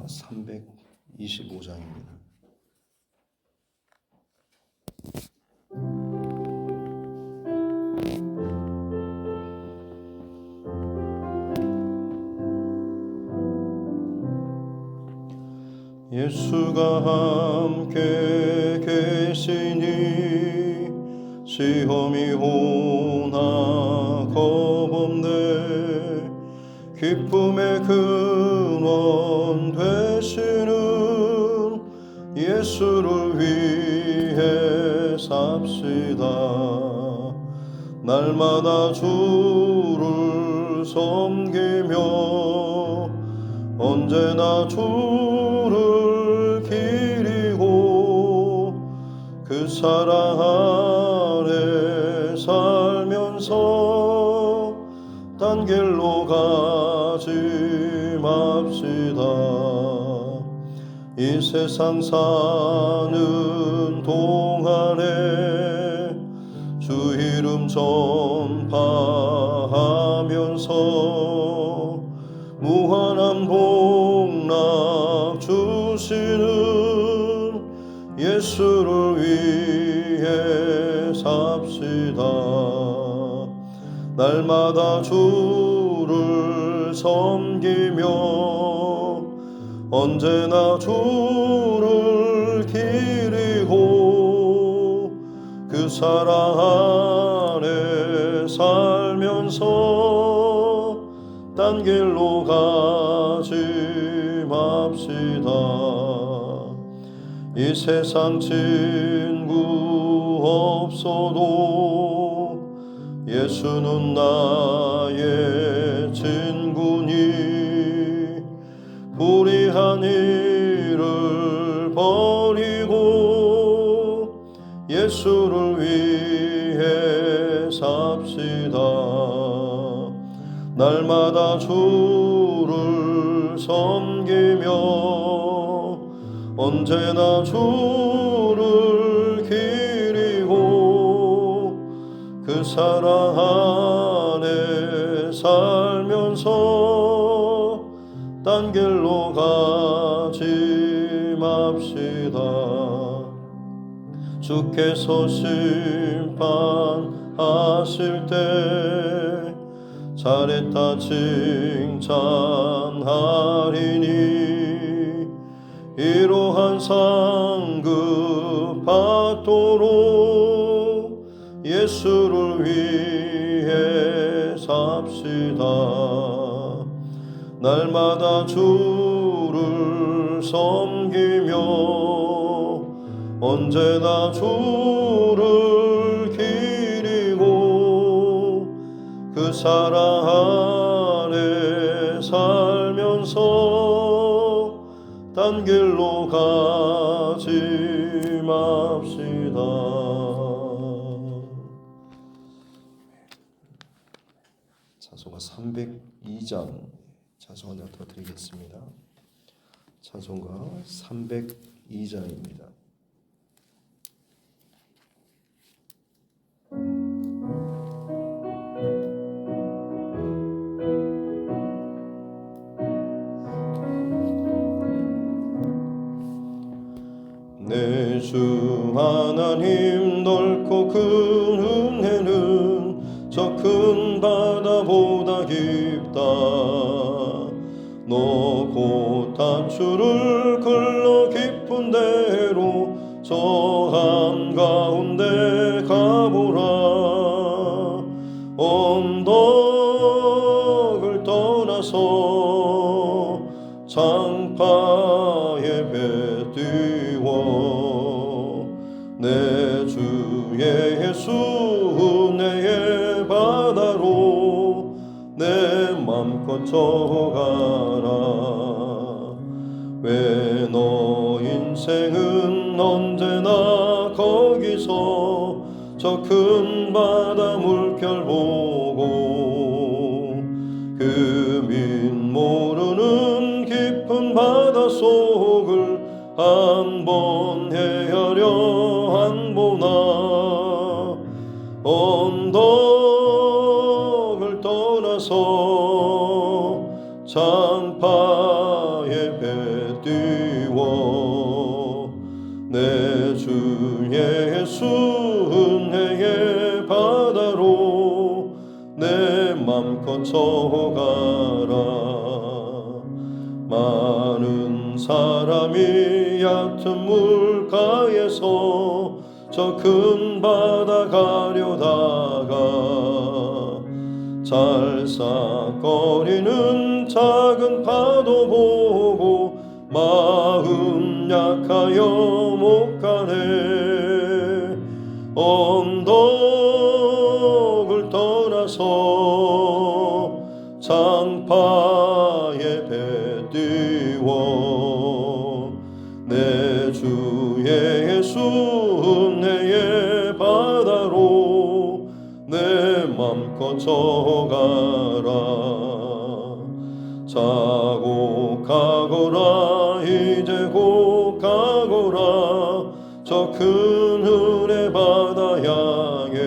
325장입니다. 예수가 함께 계시니 시험이 오나 겁없네. 기쁨의 근원 되시는 예수를 위해 삽시다. 날마다 주를 섬기며 언제나 주를 기리고 그 사랑 아래 살면서 딴 길로 가지 맙시다. 이 세상 사는 동안에 주 이름 전파하면서 무한한 복락 주시는 예수를 위해 삽시다. 날마다 주를 섬기며 언제나 주를 기리고 그 사랑 안에 살면서 딴 길로 가지 맙시다. 이 세상 친구 없어도 예수는 나의 친구니 불의한 일을 버리고 예수를 위해 삽시다. 날마다 주를 섬기며 언제나 주를 기리고 그 사랑 안에 살면서 딴 길로 가지 맙시다. 주께서 심판하실 때 잘했다 칭찬하리니 이러한 상급 받도록 예수를 위해 삽시다. 날마다 주를 섬기며 언제나 주를 기리고 그 사랑 안에 살면서 딴 길로 가지 맙시다. 찬송가 302장 찬송 하나 더 드리겠습니다. 찬송가 302장입니다. 내 주 하나님 넓고 큰 은혜는 저 큰 바다보다 깊다. 너 곧 단추를 글러 깊은 데로 저 한가운데 가보라. 언덕을 떠나서 장파의 배 띄워 내 주의 예수 은혜의 바다로 내 맘껏 저가라. 왜 너 인생은 언제나 거기서 저 큰 바다 물결 보고 그 민 모르는 깊은 바다 속을 한번 헤아려 안 보나. 언덕을 떠나서 장파의 배 배 띄워 내 주 예수 은혜의 바다로 내 맘껏 저어가라. 많은 사람이 얕은 물가에서 저 큰 바다 가려다가 잘싹거리는 작은 파도 보고 마음 약하여 못 가네. 언덕을 떠나서 장파에 배 띄워 내 주 예수 은혜의 바다로 내 맘껏 저어가라. 자고 가거라 이제 곧 가거라 저 큰 은혜 바다 향해.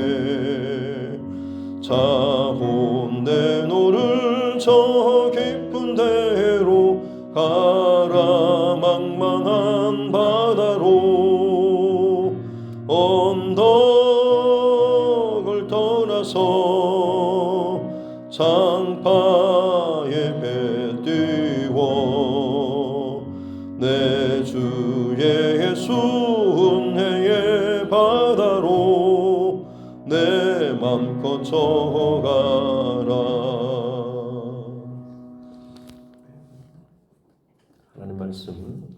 자혼 내노를 저 깊은 데로 가라. 망망한 바다로 언덕을 떠나서 장파에 배 띄워 내 주 예수 은혜의 바다로 내 맘껏 저어가라. 하나님 말씀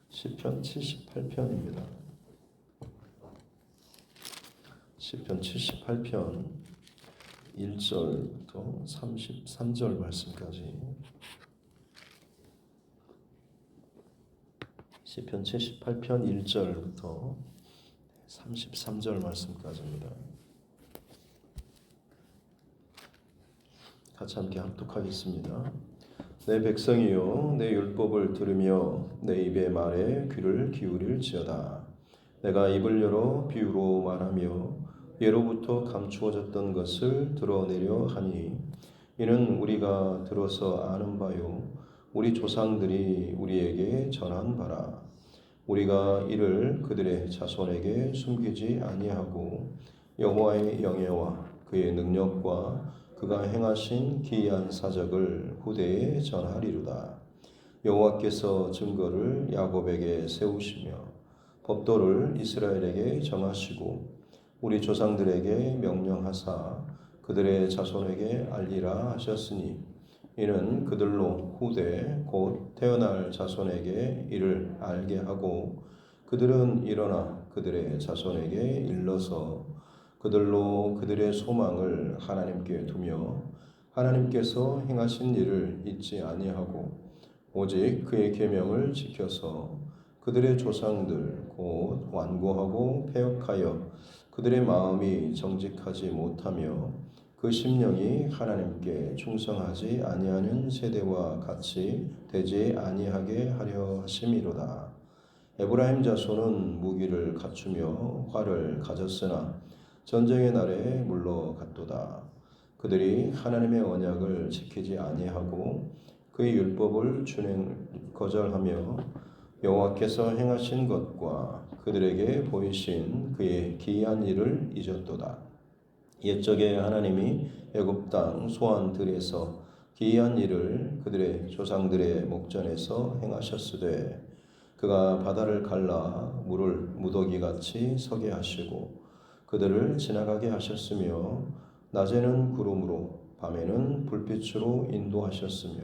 시편 78편입니다. 시편 78편 1절부터 33절 말씀까지. 시편 78편 1절부터 33절 말씀까지입니다. 같이 함께 합독하겠습니다. 내 백성이여 내 율법을 들으며 내 입의 말에 귀를 기울일지어다. 내가 입을 열어 비유로 말하며 예로부터 감추어졌던 것을 드러내려 하니 이는 우리가 들어서 아는 바요 우리 조상들이 우리에게 전한 바라. 우리가 이를 그들의 자손에게 숨기지 아니하고 여호와의 영예와 그의 능력과 그가 행하신 기이한 사적을 후대에 전하리로다. 여호와께서 증거를 야곱에게 세우시며 법도를 이스라엘에게 정하시고 우리 조상들에게 명령하사 그들의 자손에게 알리라 하셨으니 이는 그들로 후대 곧 태어날 자손에게 이를 알게 하고 그들은 일어나 그들의 자손에게 일러서 그들로 그들의 소망을 하나님께 두며 하나님께서 행하신 일을 잊지 아니하고 오직 그의 계명을 지켜서 그들의 조상들 곧 완고하고 패역하여 그들의 마음이 정직하지 못하며 그 심령이 하나님께 충성하지 아니하는 세대와 같이 되지 아니하게 하려 하심이로다. 에브라임 자손은 무기를 갖추며 활을 가졌으나 전쟁의 날에 물러갔도다. 그들이 하나님의 언약을 지키지 아니하고 그의 율법을 거절하며 여호와께서 행하신 것과 그들에게 보이신 그의 기이한 일을 잊었도다. 옛적에 하나님이 애굽 땅 소환들에서 기이한 일을 그들의 조상들의 목전에서 행하셨으되 그가 바다를 갈라 물을 무더기같이 서게 하시고 그들을 지나가게 하셨으며 낮에는 구름으로 밤에는 불빛으로 인도하셨으며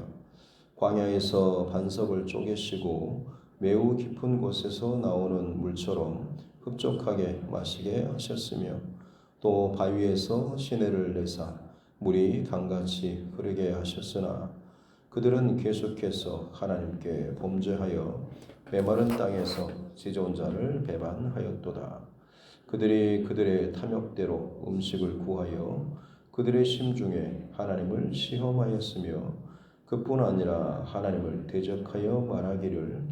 광야에서 반석을 쪼개시고 매우 깊은 곳에서 나오는 물처럼 흡족하게 마시게 하셨으며 또 바위에서 시내를 내사 물이 강같이 흐르게 하셨으나 그들은 계속해서 하나님께 범죄하여 메마른 땅에서 지존 자를 배반하였도다. 그들이 그들의 탐욕대로 음식을 구하여 그들의 심중에 하나님을 시험하였으며 그뿐 아니라 하나님을 대적하여 말하기를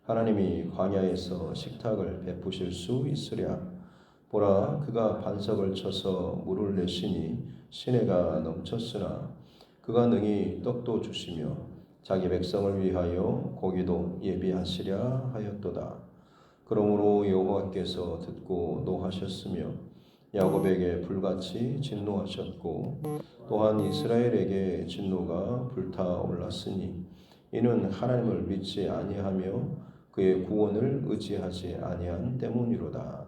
하나님이 광야에서 식탁을 베푸실 수 있으랴. 보라, 그가 반석을 쳐서 물을 내시니 시내가 넘쳤으나 그가 능히 떡도 주시며 자기 백성을 위하여 고기도 예비하시려 하였도다. 그러므로 여호와께서 듣고 노하셨으며 야곱에게 불같이 진노하셨고 또한 이스라엘에게 진노가 불타올랐으니 이는 하나님을 믿지 아니하며 그의 구원을 의지하지 아니한 때문이로다.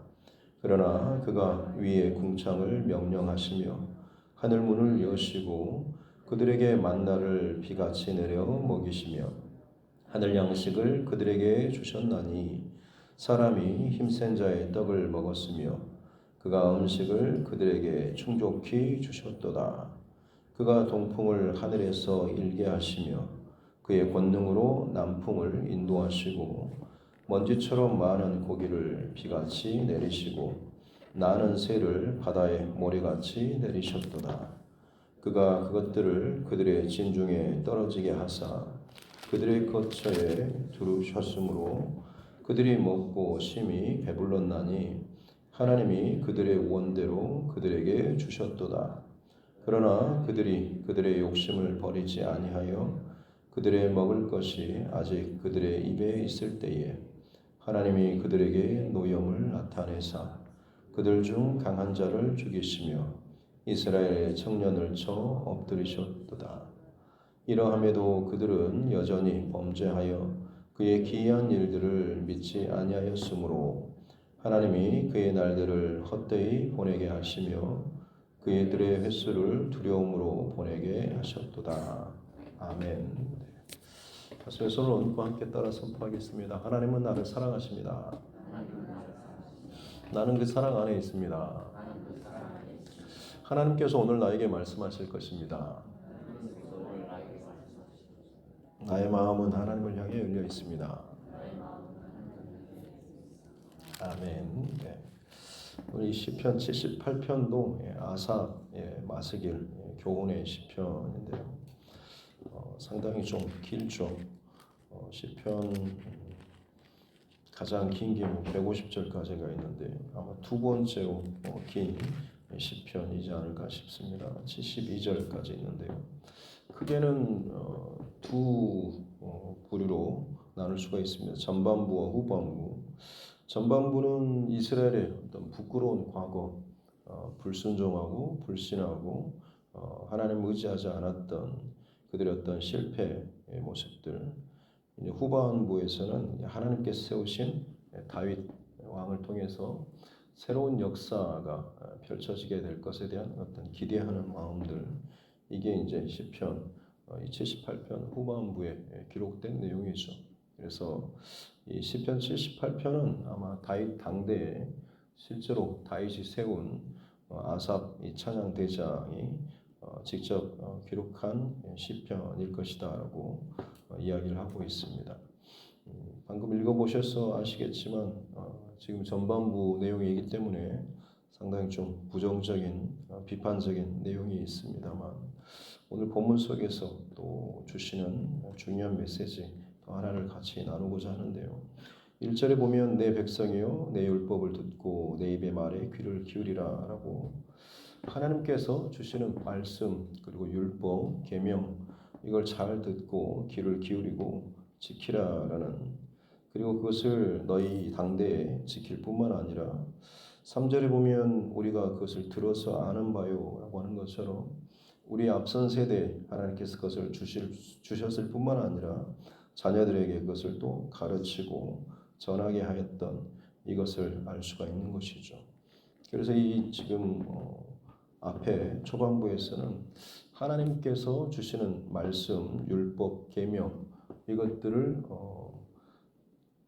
그러나 그가 위의 궁창을 명령하시며 하늘 문을 여시고 그들에게 만나를 비같이 내려 먹이시며 하늘 양식을 그들에게 주셨나니 사람이 힘센 자의 떡을 먹었으며 그가 음식을 그들에게 충족히 주셨도다. 그가 동풍을 하늘에서 일게 하시며 그의 권능으로 남풍을 인도하시고 먼지처럼 많은 고기를 비같이 내리시고 나는 새를 바다의 모래같이 내리셨도다. 그가 그것들을 그들의 진중에 떨어지게 하사 그들의 거처에 두르셨으므로 그들이 먹고 심히 배불렀나니 하나님이 그들의 원대로 그들에게 주셨도다. 그러나 그들이 그들의 욕심을 버리지 아니하여 그들의 먹을 것이 아직 그들의 입에 있을 때에 하나님이 그들에게 노염을 나타내사 그들 중 강한 자를 죽이시며 이스라엘의 청년을 쳐 엎드리셨도다. 이러함에도 그들은 여전히 범죄하여 그의 기이한 일들을 믿지 아니하였으므로 하나님이 그의 날들을 헛되이 보내게 하시며 그들의 횟수를 두려움으로 보내게 하셨도다. 아멘. 가슴에 손을 얹고 함께 따라 선포하겠습니다. 하나님은 나를 사랑하십니다. 나는 그 사랑 안에 있습니다. 하나님께서 오늘 나에게 말씀하실 것입니다. 나의 마음은 하나님을 향해 열려 있습니다. 아멘. 네. 우리 시편 78편도 아삽 마스길 교훈의 시편인데요. 상당히 좀 길죠. 시편 가장 긴 게 150절까지가 있는데 아마 두 번째로 긴 시편이지 않을까 싶습니다. 72절까지 있는데요. 크게는 두 부류로 나눌 수가 있습니다. 전반부와 후반부. 전반부는 이스라엘의 어떤 부끄러운 과거, 불순종하고 불신하고 하나님 의지하지 않았던 그들의 어떤 실패의 모습들. 이제 후반부에서는 하나님께서 세우신 다윗 왕을 통해서 새로운 역사가 펼쳐지게 될 것에 대한 어떤 기대하는 마음들. 이게 이제 시편 78편 후반부에 기록된 내용이죠. 그래서 이 시편 78편은 아마 다윗 당대에 실제로 다윗이 세운 아삽 이 찬양 대장이 직접 기록한 시편일 것이다라고 이야기를 하고 있습니다. 방금 읽어보셔서 아시겠지만 지금 전반부 내용이기 때문에 상당히 좀 부정적인 비판적인 내용이 있습니다만 오늘 본문 속에서 또 주시는 중요한 메시지 또 하나를 같이 나누고자 하는데요. 1절에 보면 내 백성이여 내 율법을 듣고 내 입의 말에 귀를 기울이라 라고 하나님께서 주시는 말씀 그리고 율법, 계명 이걸 잘 듣고 귀를 기울이고 지키라라는 그리고 그것을 너희 당대에 지킬 뿐만 아니라 3절에 보면 우리가 그것을 들어서 아는 바요 라고 하는 것처럼 우리 앞선 세대 하나님께서 그것을 주셨을 뿐만 아니라 자녀들에게 그것을 또 가르치고 전하게 하였던 이것을 알 수가 있는 것이죠. 그래서 이 지금 앞에 초반부에서는 하나님께서 주시는 말씀, 율법, 계명 이것들을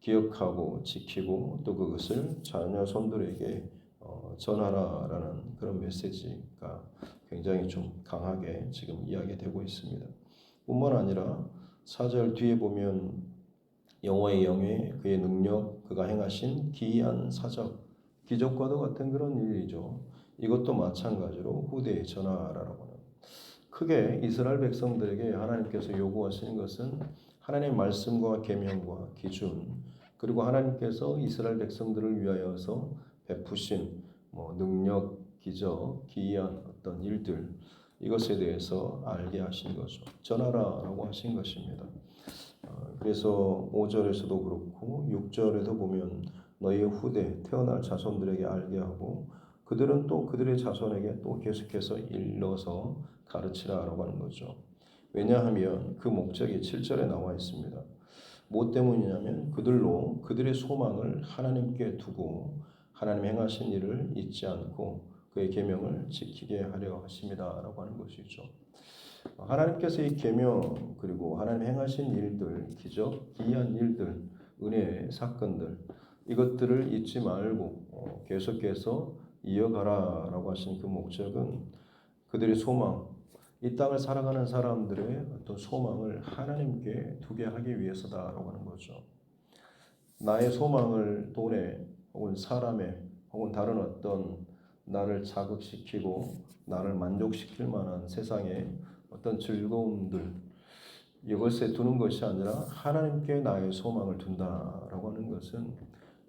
기억하고 지키고 또 그것을 자녀 손들에게 전하라라는 그런 메시지가 굉장히 좀 강하게 지금 이야기되고 있습니다. 뿐만 아니라 4절 뒤에 보면 여호와의 영에 그의 능력, 그가 행하신 기이한 사적, 기적과도 같은 그런 일이죠. 이것도 마찬가지로 후대에 전하라라고 하는. 크게 이스라엘 백성들에게 하나님께서 요구하시는 것은 하나님의 말씀과 계명과 기준 그리고 하나님께서 이스라엘 백성들을 위하여서 베푸신 능력, 기적, 기이한 어떤 일들 이것에 대해서 알게 하신 거죠. 전하라라고 하신 것입니다. 그래서 5절에서도 그렇고 6절에도 보면 너희의 후대 태어날 자손들에게 알게 하고 그들은 또 그들의 자손에게 또 계속해서 일러서 가르치라라고 하는 거죠. 왜냐하면 그 목적이 7절에 나와 있습니다. 뭐 때문이냐면 그들로 그들의 소망을 하나님께 두고 하나님 행하신 일을 잊지 않고 그의 계명을 지키게 하려 하십니다라고 하는 것이죠. 하나님께서 이 계명 그리고 하나님 행하신 일들, 기적, 기이한 일들, 은혜의 사건들 이것들을 잊지 말고 계속해서 이어가라라고 하신 그 목적은 그들의 소망, 이 땅을 살아가는 사람들의 어떤 소망을 하나님께 두게 하기 위해서다라고 하는 거죠. 나의 소망을 돈에 혹은 사람에 혹은 다른 어떤 나를 자극시키고 나를 만족시킬 만한 세상의 어떤 즐거움들 이것에 두는 것이 아니라 하나님께 나의 소망을 둔다라고 하는 것은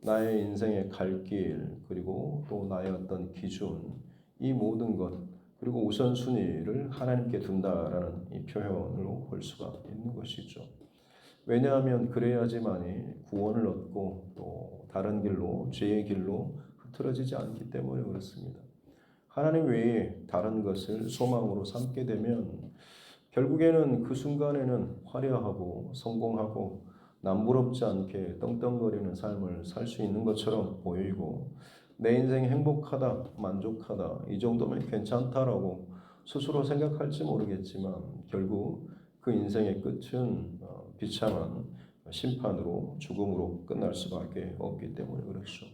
나의 인생의 갈 길 그리고 또 나의 어떤 기준 이 모든 것 그리고 우선순위를 하나님께 둔다라는 이 표현으로 볼 수가 있는 것이죠. 왜냐하면 그래야지만이 구원을 얻고 또 다른 길로 죄의 길로 흐트러지지 않기 때문에 그렇습니다. 하나님 외에 다른 것을 소망으로 삼게 되면 결국에는 그 순간에는 화려하고 성공하고 남부럽지 않게 떵떵거리는 삶을 살 수 있는 것처럼 보이고 내 인생이 행복하다, 만족하다, 이 정도면 괜찮다라고 스스로 생각할지 모르겠지만 결국 그 인생의 끝은 비참한 심판으로 죽음으로 끝날 수밖에 없기 때문에 그렇죠.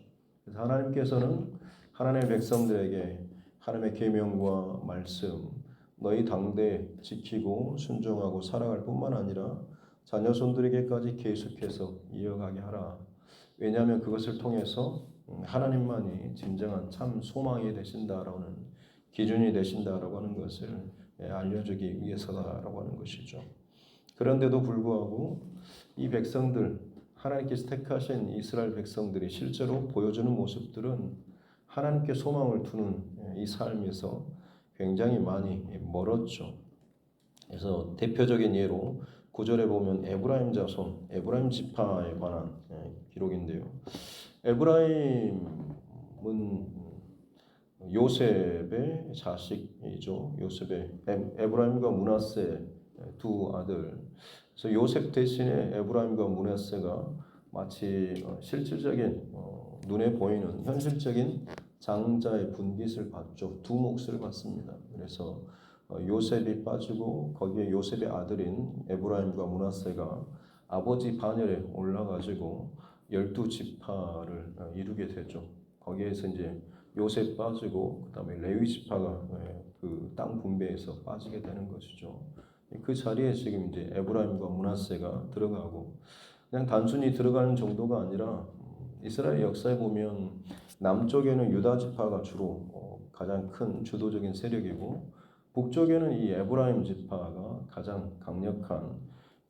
그래서 하나님께서는 하나님의 백성들에게 하나님의 계명과 말씀 너희 당대 지키고 순종하고 살아갈 뿐만 아니라 자녀손들에게까지 계속해서 이어가게 하라. 왜냐하면 그것을 통해서 하나님만이 진정한 참 소망이 되신다라는 기준이 되신다라고 하는 것을 알려주기 위해서다라고 하는 것이죠. 그런데도 불구하고 이 백성들 하나님께서 택하신 이스라엘 백성들이 실제로 보여주는 모습들은 하나님께 소망을 두는 이 삶에서 굉장히 많이 멀었죠. 그래서 대표적인 예로 9절에 보면 에브라임 자손, 에브라임 지파에 관한 기록인데요. 에브라임은 요셉의 자식이죠. 요셉의 에브라임과 므낫세 두 아들. 그래서 요셉 대신에 에브라임과 므낫세가 마치 실질적인 눈에 보이는 현실적인 장자의 분깃을 받죠. 두 몫을 받습니다. 그래서 요셉이 빠지고 거기에 요셉의 아들인 에브라임과 므낫세가 아버지 반열에 올라가지고 12지파를 이루게 되죠. 거기에서 이제 요셉 빠지고 그다음에 레위 지파가 그 땅 분배에서 빠지게 되는 것이죠. 그 자리에 지금 이제 에브라임과 므낫세가 들어가고 그냥 단순히 들어가는 정도가 아니라 이스라엘 역사에 보면 남쪽에는 유다 지파가 주로 가장 큰 주도적인 세력이고 북쪽에는 이 에브라임 지파가 가장 강력한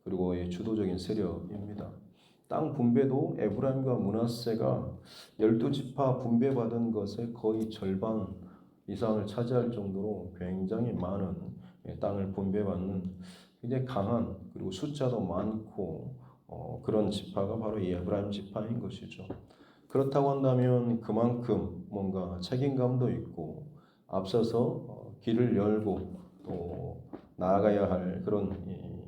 그리고 주도적인 세력입니다. 땅 분배도 에브라임과 므낫세가 12지파 분배받은 것의 거의 절반 이상을 차지할 정도로 굉장히 많은 땅을 분배받는 굉장히 강한 그리고 숫자도 많고 그런 지파가 바로 이 에브라임 지파인 것이죠. 그렇다고 한다면 그만큼 뭔가 책임감도 있고 앞서서 길을 열고 또 나아가야 할 그런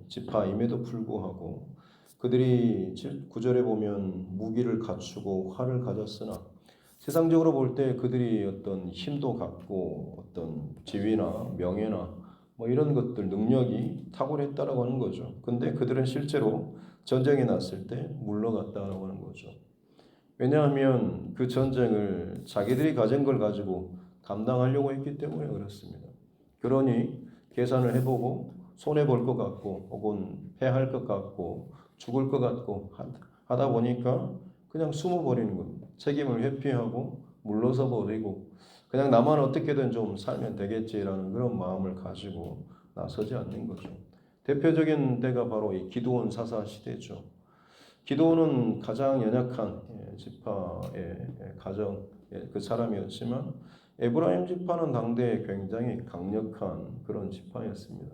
지파임에도 불구하고 그들이 9절에 보면 무기를 갖추고 활을 가졌으나 세상적으로 볼 때 그들이 어떤 힘도 갖고 어떤 지위나 명예나 뭐 이런 것들 능력이 탁월했다라고 하는 거죠. 근데 그들은 실제로 전쟁이 났을 때 물러갔다라고 하는 거죠. 왜냐하면 그 전쟁을 자기들이 가진 걸 가지고 감당하려고 했기 때문에 그렇습니다. 그러니 계산을 해보고 손해볼 것 같고 혹은 패할 것 같고 죽을 것 같고 하다 보니까 그냥 숨어버리는 겁니다. 책임을 회피하고 물러서 버리고 그냥 나만 어떻게든 좀 살면 되겠지라는 그런 마음을 가지고 나서지 않는 거죠. 대표적인 때가 바로 이 기드온 사사 시대죠. 기드온은 가장 연약한 지파의 가정 그 사람이었지만 에브라임 지파는 당대에 굉장히 강력한 그런 지파였습니다.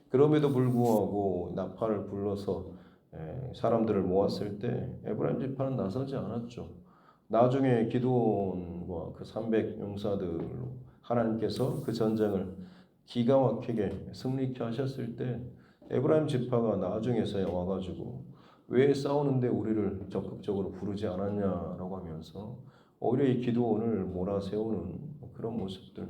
그럼에도 불구하고 나팔을 불러서 사람들을 모았을 때 에브라임 지파는 나서지 않았죠. 나중에 기드온과 그 300 용사들로 하나님께서 그 전쟁을 기가 막히게 승리케 하셨을 때 에브라임 지파가 나중에서야 와가지고 왜 싸우는데 우리를 적극적으로 부르지 않았냐라고 하면서 오히려 이 기드온을 몰아세우는 그런 모습들.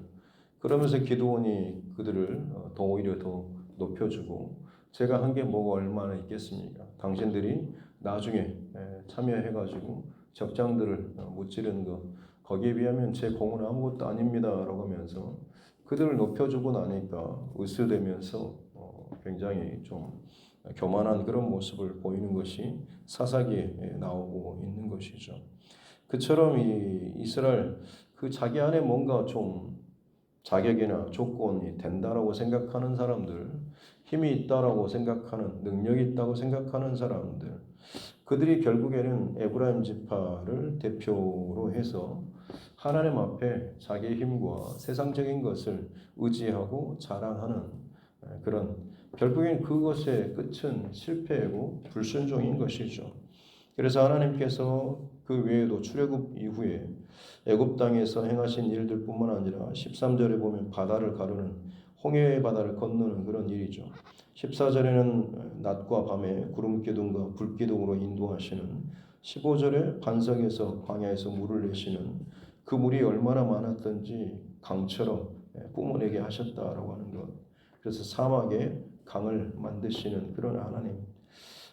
그러면서 기드온이 그들을 더 오히려 더 높여주고 제가 한 게 뭐가 얼마나 있겠습니까? 당신들이 나중에 참여해가지고 적장들을 무찌르는 것 거기에 비하면 제 공은 아무것도 아닙니다라고 하면서 그들을 높여주고 나니까 으스대면서 굉장히 좀 교만한 그런 모습을 보이는 것이 사사기에 나오고 있는 것이죠. 그처럼 이 이스라엘 그 자기 안에 뭔가 좀 자격이나 조건이 된다라고 생각하는 사람들, 힘이 있다라고 생각하는 능력이 있다고 생각하는 사람들, 그들이 결국에는 에브라임 지파를 대표로 해서 하나님 앞에 자기의 힘과 세상적인 것을 의지하고 자랑하는 그런 결국엔 그것의 끝은 실패이고 불순종인 것이죠. 그래서 하나님께서 그 외에도 출애굽 이후에 애굽 땅에서 행하신 일들뿐만 아니라 13절에 보면 바다를 가르는 홍해의 바다를 건너는 그런 일이죠. 14절에는 낮과 밤에 구름 기둥과 불 기둥으로 인도하시는 15절에 반석에서 광야에서 물을 내시는 그 물이 얼마나 많았던지 강처럼 뿜어내게 하셨다라고 하는 것. 그래서 사막에 강을 만드시는 그런 하나님.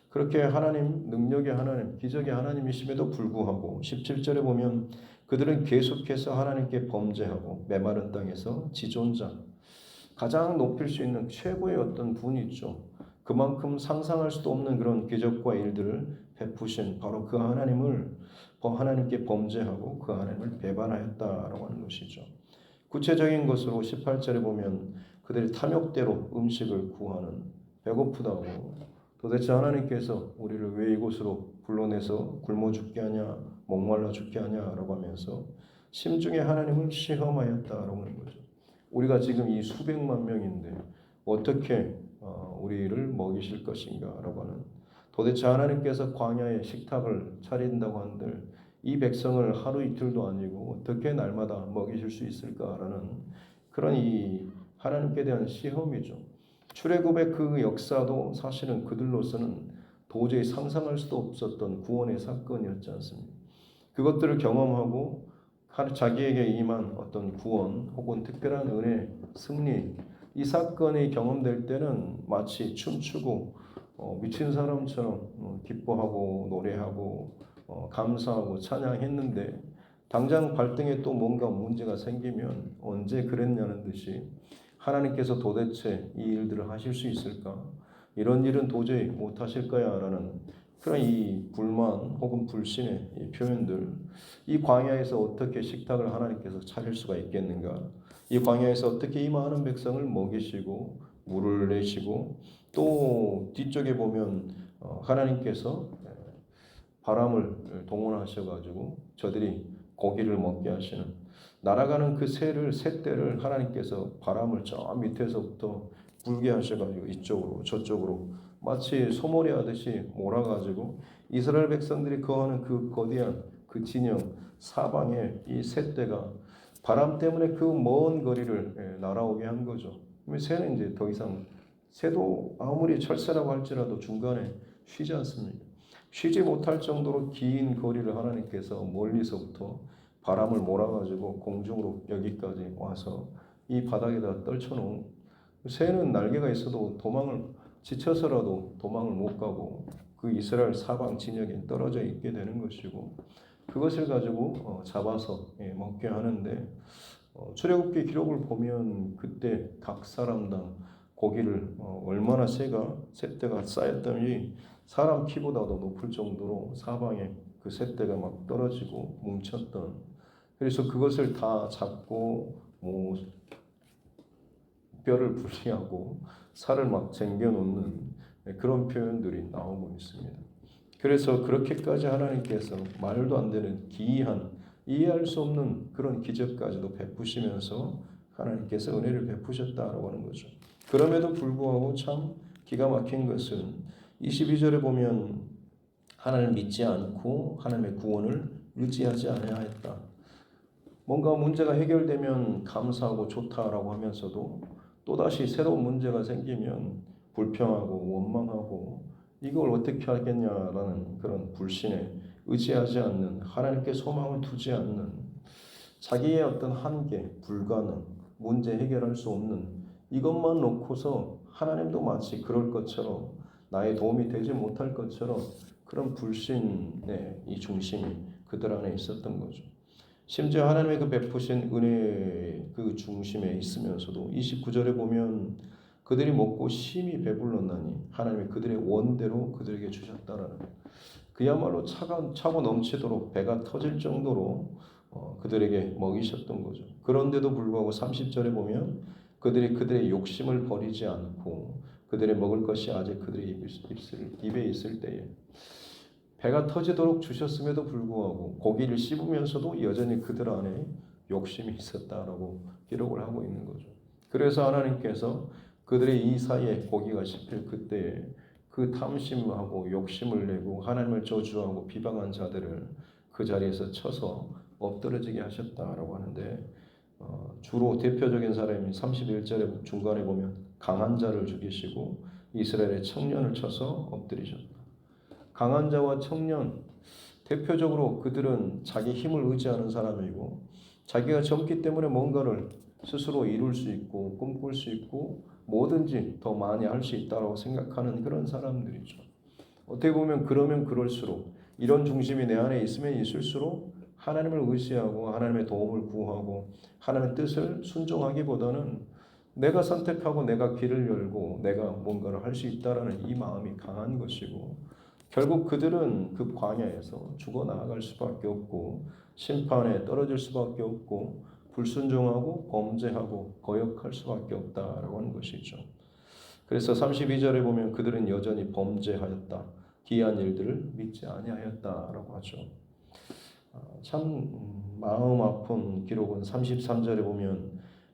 그렇게 하나님, 능력의 하나님, 기적의 하나님이심에도 불구하고 17절에 보면 그들은 계속해서 하나님께 범죄하고 메마른 땅에서 지존자, 가장 높일 수 있는 최고의 어떤 분이 있죠. 그만큼 상상할 수도 없는 그런 기적과 일들을 베푸신 바로 그 하나님을 하나님께 범죄하고 그 하나님을 배반하였다라고 하는 것이죠. 구체적인 것으로 18절에 보면 그들이 탐욕대로 음식을 구하는 배고프다고 도대체 하나님께서 우리를 왜 이곳으로 불러내서 굶어 죽게 하냐 목말라 죽게 하냐라고 하면서 심중에 하나님을 시험하였다라고 하는 거죠. 우리가 지금 이 수백만 명인데 어떻게 우리를 먹이실 것인가라고 하는 도대체 하나님께서 광야에 식탁을 차린다고 한들 이 백성을 하루 이틀도 아니고 어떻게 날마다 먹이실 수 있을까라는 그런 이 하나님께 대한 시험이죠. 출애굽의 그 역사도 사실은 그들로서는 도저히 상상할 수도 없었던 구원의 사건이었지 않습니까? 그것들을 경험하고 자기에게 임한 어떤 구원 혹은 특별한 은혜, 승리 이 사건이 경험될 때는 마치 춤추고 미친 사람처럼 기뻐하고 노래하고 감사하고 찬양했는데 당장 발등에 또 뭔가 문제가 생기면 언제 그랬냐는 듯이 하나님께서 도대체 이 일들을 하실 수 있을까? 이런 일은 도저히 못 하실 거야 라는 그런 이 불만 혹은 불신의 이 표현들, 이 광야에서 어떻게 식탁을 하나님께서 차릴 수가 있겠는가? 이 광야에서 어떻게 이 많은 백성을 먹이시고 물을 내시고 또 뒤쪽에 보면 하나님께서 바람을 동원하셔가지고 저들이 고기를 먹게 하시는 날아가는 그 새떼를 하나님께서 바람을 저 밑에서부터 불게 하셔가지고 이쪽으로 저쪽으로 마치 소몰이 하듯이 몰아가지고 이스라엘 백성들이 거하는 그 거대한 그 진영 사방에 이 새떼가 바람 때문에 그 먼 거리를 날아오게 한 거죠. 새는 이제 더 이상 새도 아무리 철새라고 할지라도 중간에 쉬지 않습니다. 쉬지 못할 정도로 긴 거리를 하나님께서 멀리서부터 바람을 몰아가지고 공중으로 여기까지 와서 이 바닥에다 떨쳐놓은 새는 날개가 있어도 도망을 지쳐서라도 도망을 못 가고 그 이스라엘 사방 진영에 떨어져 있게 되는 것이고 그것을 가지고 잡아서 먹게 하는데 출애굽기 기록을 보면 그때 각 사람당 고기를 얼마나 새떼가 쌓였더니 사람 키보다도 높을 정도로 사방에 그 새떼가 막 떨어지고 뭉쳤던 그래서 그것을 다 잡고 뭐 뼈를 분리하고 살을 막 쟁겨 놓는 그런 표현들이 나오고 있습니다. 그래서 그렇게까지 하나님께서 말도 안 되는 기이한 이해할 수 없는 그런 기적까지도 베푸시면서 하나님께서 은혜를 베푸셨다라고 하는 거죠. 그럼에도 불구하고 참 기가 막힌 것은 22절에 보면 하나님을 믿지 않고 하나님의 구원을 의지하지 않아야 했다. 뭔가 문제가 해결되면 감사하고 좋다라고 하면서도 또다시 새로운 문제가 생기면 불평하고 원망하고 이걸 어떻게 하겠냐라는 그런 불신에 의지하지 않는, 하나님께 소망을 두지 않는, 자기의 어떤 한계, 불가능, 문제 해결할 수 없는 이것만 놓고서 하나님도 마치 그럴 것처럼 나의 도움이 되지 못할 것처럼 그런 불신의 이 중심이 그들 안에 있었던 거죠. 심지어 하나님의 그 베푸신 은혜의 그 중심에 있으면서도 29절에 보면 그들이 먹고 심히 배불렀나니 하나님이 그들의 원대로 그들에게 주셨다라는, 그야말로 차고 넘치도록 배가 터질 정도로 그들에게 먹이셨던 거죠. 그런데도 불구하고 30절에 보면 그들이 그들의 욕심을 버리지 않고 그들의 먹을 것이 아직 그들의 입에 있을 때에 배가 터지도록 주셨음에도 불구하고 고기를 씹으면서도 여전히 그들 안에 욕심이 있었다라고 기록을 하고 있는 거죠. 그래서 하나님께서 그들의 이 사이에 고기가 씹힐 그때에 그 탐심하고 욕심을 내고 하나님을 저주하고 비방한 자들을 그 자리에서 쳐서 엎드러지게 하셨다라고 하는데, 주로 대표적인 사람이 31절의 중간에 보면 강한 자를 죽이시고 이스라엘의 청년을 쳐서 엎드리셨다. 강한 자와 청년, 대표적으로 그들은 자기 힘을 의지하는 사람이고 자기가 젊기 때문에 뭔가를 스스로 이룰 수 있고 꿈꿀 수 있고 뭐든지 더 많이 할 수 있다고 생각하는 그런 사람들이죠. 어떻게 보면 그러면 그럴수록, 이런 중심이 내 안에 있으면 있을수록 하나님을 의지하고 하나님의 도움을 구하고 하나님의 뜻을 순종하기보다는 내가 선택하고 내가 길을 열고 내가 뭔가를 할 수 있다라는 이 마음이 강한 것이고, 결국 그들은 그 광야에서 죽어 나아갈 수밖에 없고 심판에 떨어질 수밖에 없고 불순종하고 범죄하고 거역할 수밖에 없다라고 하는 것이죠. 그래서 32절에 보면 그들은 여전히 범죄하였다, 기이한 일들을 믿지 아니하였다라고 하죠. 참 마음 아픈 기록은 33절에 보면,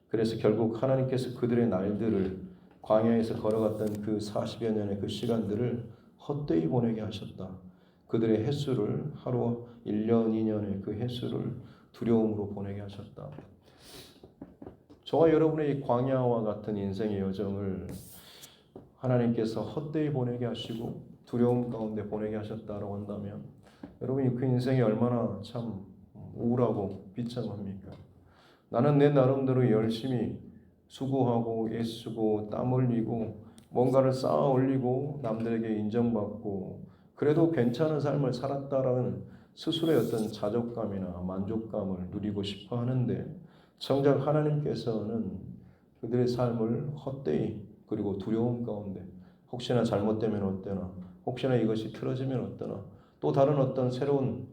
그래서 결국 하나님께서 그들의 날들을, 광야에서 걸어갔던 그 40여 년의 그 시간들을 헛되이 보내게 하셨다. 그들의 횟수를 하루 1년 2년의 그 횟수를 두려움으로 보내게 하셨다. 저와 여러분의 이 광야와 같은 인생의 여정을 하나님께서 헛되이 보내게 하시고 두려움 가운데 보내게 하셨다라고 한다면 여러분이 그 인생이 얼마나 참 우울하고 비참합니까? 나는 내 나름대로 열심히 수고하고 애쓰고 땀 흘리고 뭔가를 쌓아 올리고 남들에게 인정받고 그래도 괜찮은 삶을 살았다라는 스스로의 어떤 자족감이나 만족감을 누리고 싶어 하는데, 정작 하나님께서는 그들의 삶을 헛되이, 그리고 두려움 가운데 혹시나 잘못되면 어떠나, 혹시나 이것이 틀어지면 어떠나, 또 다른 어떤 새로운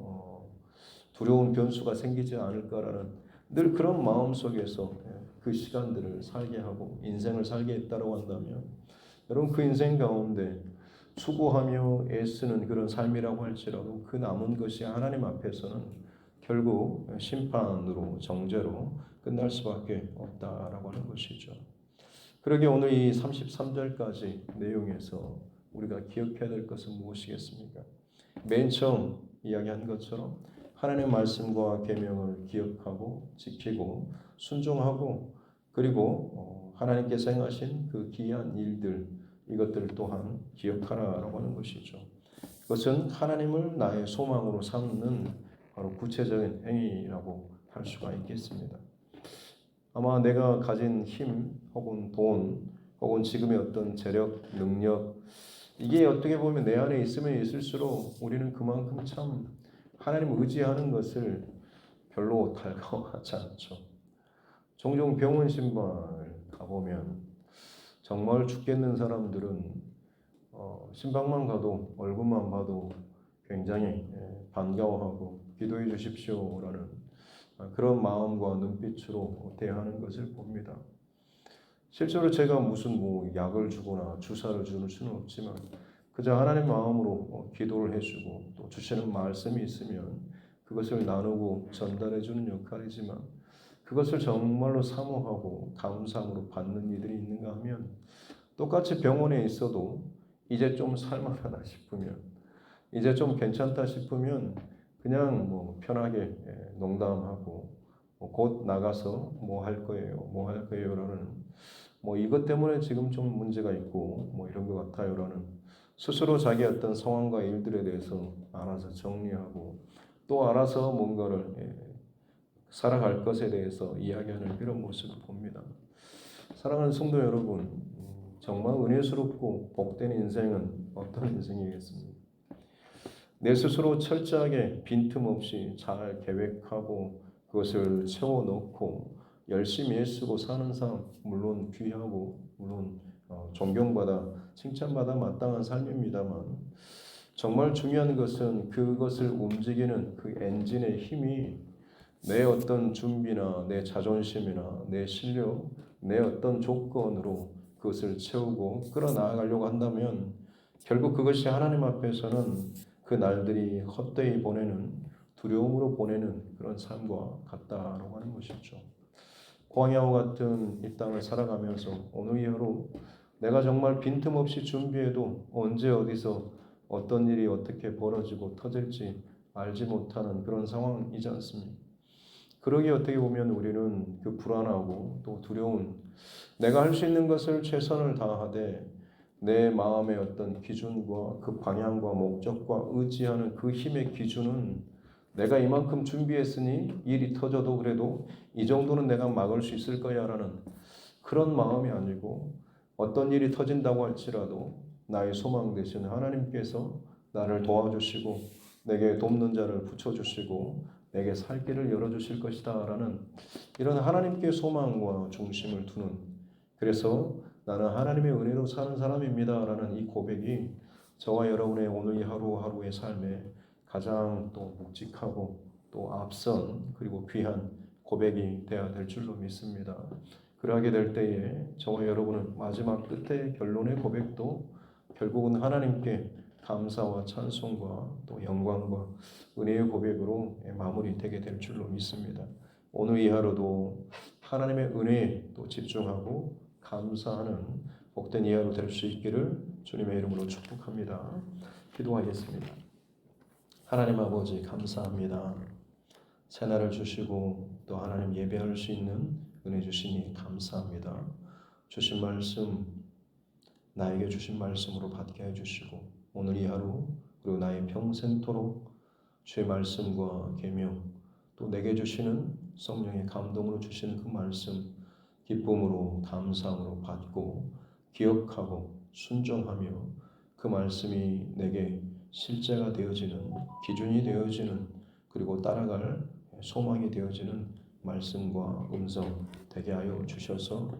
두려운 변수가 생기지 않을까라는 늘 그런 마음 속에서 그 시간들을 살게 하고 인생을 살게 했다고 한다면, 여러분 그 인생 가운데 수고하며 애쓰는 그런 삶이라고 할지라도 그 남은 것이 하나님 앞에서는 결국 심판으로, 정죄로 끝날 수밖에 없다라고 하는 것이죠. 그러게 오늘 이 33절까지 내용에서 우리가 기억해야 될 것은 무엇이겠습니까? 맨 처음 이야기한 것처럼 하나님의 말씀과 계명을 기억하고 지키고 순종하고, 그리고 하나님께서 행하신 그 기이한 일들, 이것들을 또한 기억하라라고 하는 것이죠. 그것은 하나님을 나의 소망으로 삼는 바로 구체적인 행위라고 할 수가 있겠습니다. 아마 내가 가진 힘 혹은 돈 혹은 지금의 어떤 재력, 능력, 이게 어떻게 보면 내 안에 있으면 있을수록 우리는 그만큼 참 하나님을 의지하는 것을 별로 달가워하지 않죠. 종종 병원 신방을 가보면 정말 죽겠는 사람들은 신방만 가도 얼굴만 봐도 굉장히 반가워하고 기도해 주십시오라는 그런 마음과 눈빛으로 대하는 것을 봅니다. 실제로 제가 무슨 약을 주거나 주사를 주는 수는 없지만 그저 하나님 마음으로 기도를 해주고 또 주시는 말씀이 있으면 그것을 나누고 전달해 주는 역할이지만, 그것을 정말로 사모하고 감사함으로 받는 이들이 있는가 하면 똑같이 병원에 있어도 이제 좀 살만하다 싶으면, 이제 좀 괜찮다 싶으면 그냥 뭐 편하게 농담하고 곧 나가서 뭐 할 거예요, 뭐 할 거예요라는, 뭐 이것 때문에 지금 좀 문제가 있고 뭐 이런 것 같아요라는, 스스로 자기 어떤 상황과 일들에 대해서 알아서 정리하고 또 알아서 뭔가를 살아갈 것에 대해서 이야기하는 그런 모습을 봅니다. 사랑하는 성도 여러분, 정말 은혜스럽고 복된 인생은 어떤 인생이겠습니까? 내 스스로 철저하게 빈틈없이 잘 계획하고 그것을 채워넣고 열심히 애쓰고 사는 삶, 물론 귀하고 물론 존경받아 칭찬받아 마땅한 삶입니다만, 정말 중요한 것은 그것을 움직이는 그 엔진의 힘이 내 어떤 준비나 내 자존심이나 내 실력, 내 어떤 조건으로 그것을 채우고 끌어나가려고 한다면 결국 그것이 하나님 앞에서는 그 날들이 헛되이 보내는, 두려움으로 보내는 그런 삶과 같다라고 하는 것이죠. 광야와 같은 이 땅을 살아가면서 오늘 이하로 내가 정말 빈틈없이 준비해도 언제 어디서 어떤 일이 어떻게 벌어지고 터질지 알지 못하는 그런 상황이지 않습니까? 그러기에 어떻게 보면 우리는 그 불안하고 또 두려운, 내가 할 수 있는 것을 최선을 다하되 내 마음의 어떤 기준과 그 방향과 목적과 의지하는 그 힘의 기준은 내가 이만큼 준비했으니 일이 터져도 그래도 이 정도는 내가 막을 수 있을 거야 라는 그런 마음이 아니고, 어떤 일이 터진다고 할지라도 나의 소망 되신 하나님께서 나를 도와주시고 내게 돕는 자를 붙여주시고 내게 살 길을 열어주실 것이다 라는 이런 하나님께 소망과 중심을 두는, 그래서 나는 하나님의 은혜로 사는 사람입니다 라는 이 고백이 저와 여러분의 오늘 이 하루하루의 삶에 가장 또 묵직하고 또 앞선 그리고 귀한 고백이 되어야 될 줄로 믿습니다. 그러하게 될 때에 저와 여러분은 마지막 끝의 결론의 고백도 결국은 하나님께 감사와 찬송과 또 영광과 은혜의 고백으로 마무리되게 될 줄로 믿습니다. 오늘 이 하루도 하나님의 은혜에 또 집중하고 감사하는 복된 이 하루 될 수 있기를 주님의 이름으로 축복합니다. 기도하겠습니다. 하나님 아버지 감사합니다. 새날을 주시고 또 하나님 예배할 수 있는 은혜 주시니 감사합니다. 주신 말씀, 나에게 주신 말씀으로 받게 해주시고 오늘 이 하루 그리고 나의 평생토록 주의 말씀과 계명, 또 내게 주시는 성령의 감동으로 주시는 그 말씀 기쁨으로 감사함으로 받고 기억하고 순종하며 그 말씀이 내게 실제가 되어지는, 기준이 되어지는, 그리고 따라갈 소망이 되어지는 말씀과 음성 되게 하여 주셔서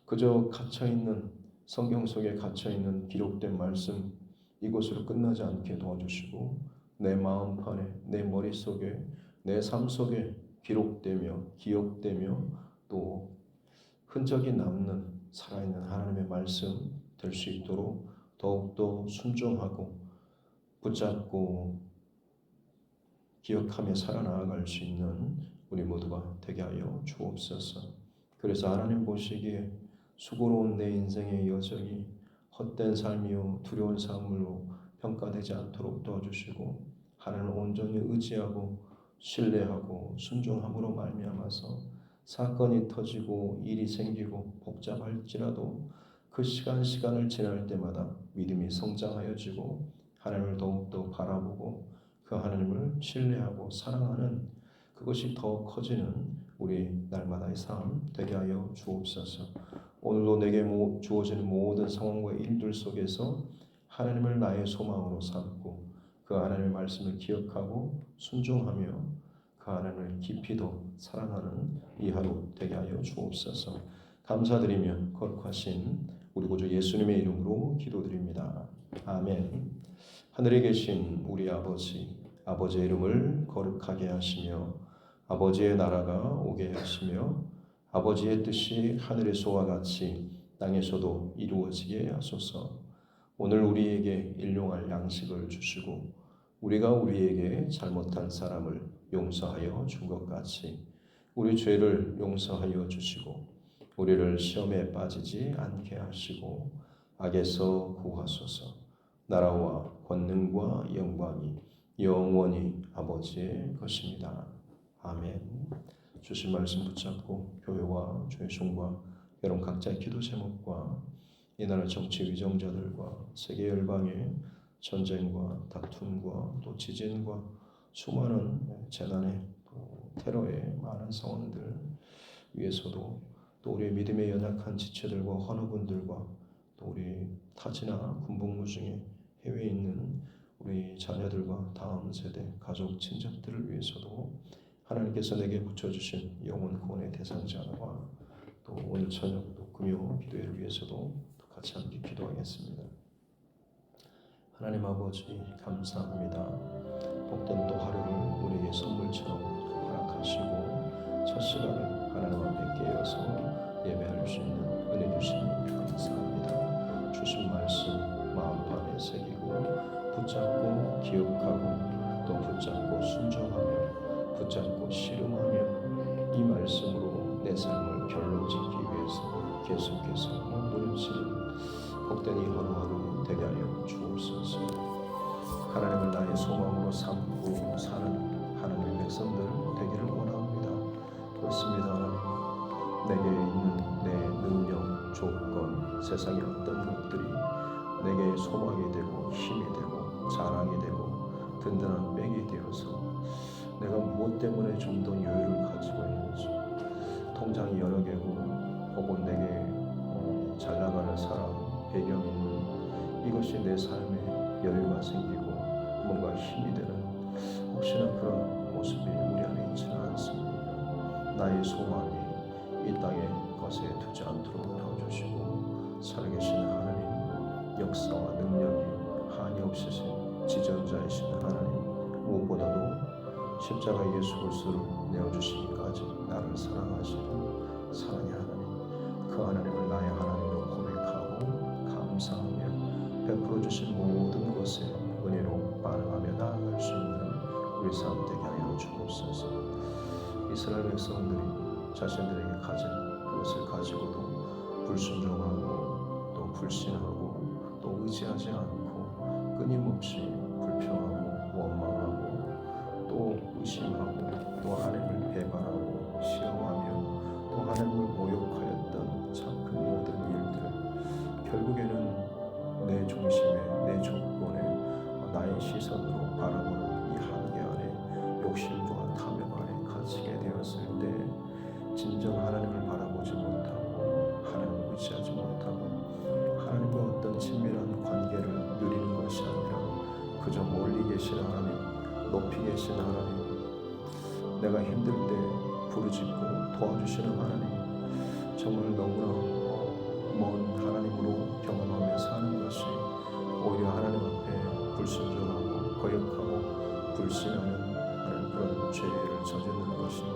그저 갇혀있는, 성경 속에 갇혀있는 기록된 말씀 이곳으로 끝나지 않게 도와주시고 내 마음판에, 내 머릿속에, 내 삶 속에 기록되며 기억되며 또 흔적이 남는 살아있는 하나님의 말씀 될 수 있도록 더욱더 순종하고 붙잡고 기억하며 살아나갈 수 있는 우리 모두가 되게 하여 주옵소서. 그래서 하나님 보시기에 수고로운 내 인생의 여정이 헛된 삶이요 두려운 삶으로 평가되지 않도록 도와주시고 하나님을 온전히 의지하고 신뢰하고 순종함으로 말미암아서 사건이 터지고 일이 생기고 복잡할지라도 그 시간을 지날 때마다 믿음이 성장하여지고 하나님을 더욱더 바라보고 그 하나님을 신뢰하고 사랑하는 그것이 더 커지는 우리 날마다의 삶 되게 하여 주옵소서. 오늘도 내게 주어지는 모든 상황과 일들 속에서 하나님을 나의 소망으로 삼고 그 하나님의 말씀을 기억하고 순종하며 그 하나님을 깊이 더 사랑하는 이 하루 되게 하여 주옵소서. 감사드리며 거룩하신 우리 구주 예수님의 이름으로 기도드립니다. 아멘. 하늘에 계신 우리 아버지의 이름을 거룩하게 하시며 아버지의 나라가 오게 하시며 아버지의 뜻이 하늘에서와 같이 땅에서도 이루어지게 하소서. 오늘 우리에게 일용할 양식을 주시고 우리가 우리에게 잘못한 사람을 용서하여 준 것 같이 우리 죄를 용서하여 주시고 우리를 시험에 빠지지 않게 하시고 악에서 구하소서. 나라와 권능과 영광이 영원히 아버지의 것입니다. 아멘. 주신 말씀 붙잡고 교회와 주의 종과 여러분 각자의 기도 제목과 이 나라 정치 위정자들과 세계 열방의 전쟁과 다툼과 또 지진과 수많은 재난의 또 테러의 많은 상황들 위에서도 또 우리의 믿음에 연약한 지체들과 헌어분들과 또 우리 타지나 군복무 중에 해외에 있는 우리 자녀들과 다음 세대 가족 친척들을 위해서도 하나님께서 내게 붙여주신 영혼 구원의 대상자와 또 오늘 저녁 또 금요 기도회를 위해서도 같이 함께 기도하겠습니다. 하나님 아버지 감사합니다. 복된 또 하루를 우리에게 선물처럼 허락하시고 첫 시간을 하나님 앞에 깨어서 예배할 수 있는 은혜 주시니 감사합니다. 주신 말씀 마음판에 새기고 붙잡고 기억하고 또 붙잡고 순종하며 붙잡고 씨름하며 이 말씀으로 내 삶을 결로 짓기 위해서 계속해서 몸부림치는 복된 이 하루하루 되게 하여 주옵소서. 하나님을 나의 소망으로 삼고 사는 하나님의 백성들 되기를 원합니다. 그렇습니다. 하나님, 내게 있는 내 능력, 조건, 세상의 어떤 것들이 내게 소망이 되고 힘이 되고 자랑이 되고 든든한 백이 되어서 내가 무엇 때문에 좀 더 여유를 가지고 있는지, 통장이 여러 개고 혹은 내게 잘 나가는 사람, 배경 있는 이것이 내 삶에 여유가 생기고 뭔가 힘이 되는 혹시나 그런 모습이 우리 안에 있지는 않습니다. 나의 소망이 이 땅의 것에 두지 않도록 도와주시고 살아계신 하나님, 역사와 능력이 한이 없으신 지존자이신 하나님, 무엇보다도 십자가 예수 그리스도를 내어주시기까지 나를 사랑하시는 사랑의 하나님, 그 하나님을 나의 하나님으로 고백하고 감사하며 베풀어 주신 모든 것에 은혜로 반응하며 나아갈 수 있는 우리 삶 되게 하여 주옵소서. 이스라엘 백성들이 자신들에게 가진 그것을 가지고도 불순종하고 또 불신하고 또 의지하지 않고 끊임없이 불평하고 원망하고 또 의심하고 또 하나님을 배반하고 시험하며 또 하나님을 모욕하였던 참 그 모든 일들, 결국에는 내 중심에 내 조건에 나의 시선으로 바라보는 이 한계 안에 욕심과 탐욕 안에 갇히게 되었을 때 진정 하나님을 바라보지 못하고 하나님을 의지하지 못하고 하나님과 어떤 친밀한 관계를 누리는 것이 아니라 그저 멀리 계신 하나님, 높이 계신 하나님, 내가 힘들 때 부르짖고 도와주시는 하나님, 정말 너무나 먼 하나님으로 경험하며 사는 것이 오히려 하나님 앞에 불순종하고 거역하고 불신하는 그런 죄를 저지르는 것임을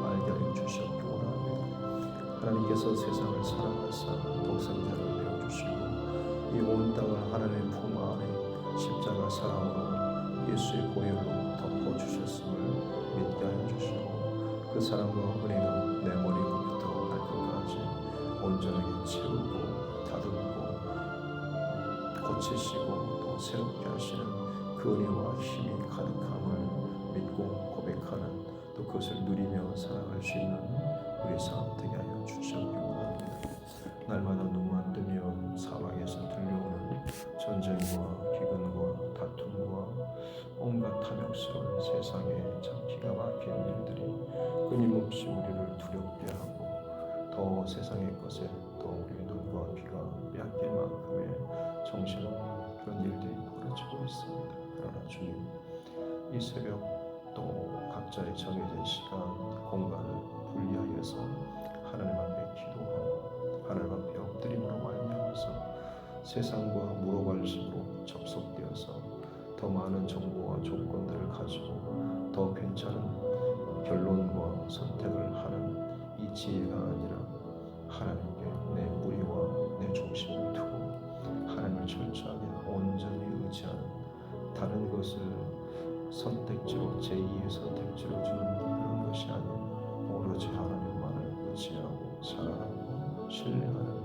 알게 하여 주시옵기 원합니다. 하나님께서 세상을 사랑하사 독생자를 내어주시고 이 온 땅을 하나님의 품 안에 십자가 사랑으로 예수의 보혈로 덮어주셨음을 믿게 하여 주시고 그 사랑과 은혜가 내 머리부터 발끝까지 온전하게 채우고 다듬고 고치시고 또 새롭게 하시는 그 은혜와 힘이 가득함을 믿고 고백하는 또 그것을 누리며 살아갈 수 있는 우리 삶 되게 하여 주시옵기 원합니다. 날마다 눈만 뜨면 사방에서 들려오는 전쟁과 기근과 다툼과 온갖 탐욕스러운 세상에 참 기가 막힌 일들이 끊임없이 우리를 두렵게 하고 더 세상의 것에 또 우리의 눈과 귀가 빼앗길 만큼의 정신없는 그런 일들이 벌어지고 있습니다. 그러나 주님, 이 새벽 또 각자의 정해진 시간, 공간을 분리하여서 하나님 앞에 기도하고 하나님 앞에 엎드림으로 말미암아서 세상과 무로발식으로 접속되어서 더 많은 정보와 조건들을 가지고 더 괜찮은 결론과 선택을 하는 이 지혜가 아니라 하나님께 내 뿌리와 내 중심을 두고 하나님을 철저하게 온전히 의지하는, 다른 것을 선택지로 제2의 선택지로 주는 그런 것이 아닌 오로지 하나님만을 의지하고 사랑하고 신뢰하는